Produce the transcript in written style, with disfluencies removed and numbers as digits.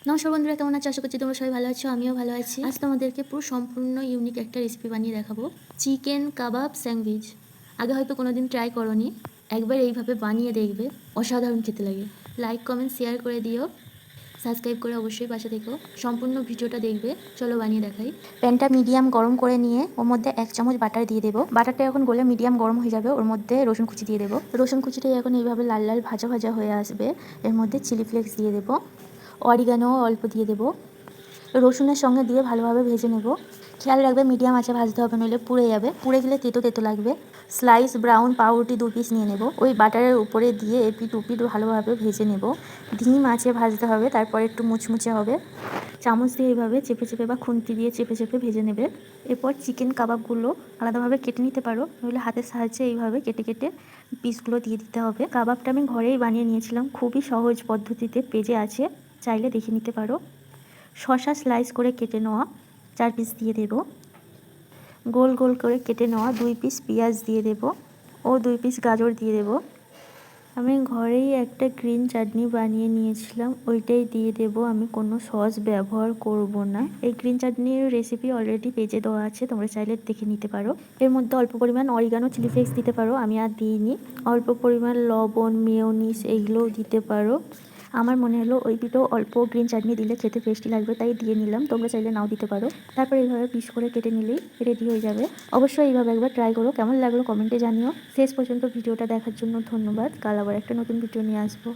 নমস্কার বন্ধুরা, কেমন আছো? আশা করছি তোমরা সবাই ভালো আছো, আমিও ভালো আছি। আজ তোমাদেরকে পুরো সম্পূর্ণ ইউনিক একটা রেসিপি বানিয়ে দেখাবো, চিকেন কাবাব স্যান্ডউইচ। আগে হয়তো কোনোদিন ট্রাই করোনি, একবার এইভাবে বানিয়ে দেখবে, অসাধারণ খেতে লাগে। লাইক কমেন্ট শেয়ার করে দিও, সাবস্ক্রাইব করে অবশ্যই পাশে থেকো, সম্পূর্ণ ভিডিওটা দেখবে। চলো বানিয়ে দেখাই। প্যানটা মিডিয়াম গরম করে নিয়ে ওর মধ্যে 1 চামচ বাটার দিয়ে দেবো। বাটারটা এখন গলে মিডিয়াম গরম হয়ে যাবে, ওর মধ্যে রসুন কুচি দিয়ে দেবো। রসুন কুচিটা এখন এইভাবে লাল লাল ভাজা ভাজা হয়ে আসবে। এর মধ্যে চিলি ফ্লেক্স দিয়ে দেবো, অরিগানো অল্প দিয়ে দেবো। রসুনের সঙ্গে দিয়ে ভালোভাবে ভেজে নেব। খেয়াল রাখবে মিডিয়াম আঁচে ভাজতে হবে, নইলে পুড়ে যাবে, পুড়ে গেলে তেতো তেতো লাগবে। স্লাইস ব্রাউন পাউরুটি 2 পিস নিয়ে নেব, ওই বাটারের উপরে দিয়ে এপিট উপিট ভালোভাবে ভেজে নেব। ধিম আঁচে ভাজতে হবে, তারপর একটু মুচমুচে হবে। চামচ দিয়ে এইভাবে চেপে চেপে বা খুন্তি দিয়ে চেপে চেপে ভেজে নেবে। এরপর চিকেন কাবাবগুলো আলাদাভাবে কেটে নিতে পারো, নইলে হাতের সাহায্যে এইভাবে কেটে কেটে পিসগুলো দিয়ে দিতে হবে। কাবাবটা আমি ঘরেই বানিয়ে নিয়েছিলাম, খুবই সহজ পদ্ধতিতে, পেজে আছে, চাইলে দেখে নিতে পারো। শসা স্লাইস করে কেটে নেওয়া 4 পিস দিয়ে দেব। গোল গোল করে কেটে নেওয়া 2 পিস পেঁয়াজ দিয়ে দেব ও 2 পিস গাজর দিয়ে দেব। আমি ঘরেই একটা গ্রিন চাটনি বানিয়ে নিয়েছিলাম, ওইটাই দিয়ে দেব। আমি কোনো সস ব্যবহার করব না। এই গ্রিন চাটনির রেসিপি অলরেডি পেজে দেওয়া আছে, তোমরা চাইলে দেখে নিতে পারো। এর মধ্যে অল্প পরিমাণ অরিগানো চিলি ফ্লেক্স দিতে পারো, আমি আর দিইনি। অল্প পরিমাণ লবণ, মেয়োনিজ এইগুলোও দিতে পারো। আমার মনে হলো ওই দুটো অল্প গ্রিন চাটনি দিলে খেতে টেস্টি লাগবে, তাই দিয়ে নিলাম। তোমরা চাইলে নাও দিতে পারো। তারপর এইভাবে পিস করে কেটে নিলেই রেডি হয়ে যাবে। অবশ্যই এইভাবে একবার ট্রাই করো, কেমন লাগলো কমেন্টে জানিও। শেষ পর্যন্ত ভিডিওটা দেখার জন্য ধন্যবাদ। কাল আবার একটা নতুন ভিডিও নিয়ে আসবো।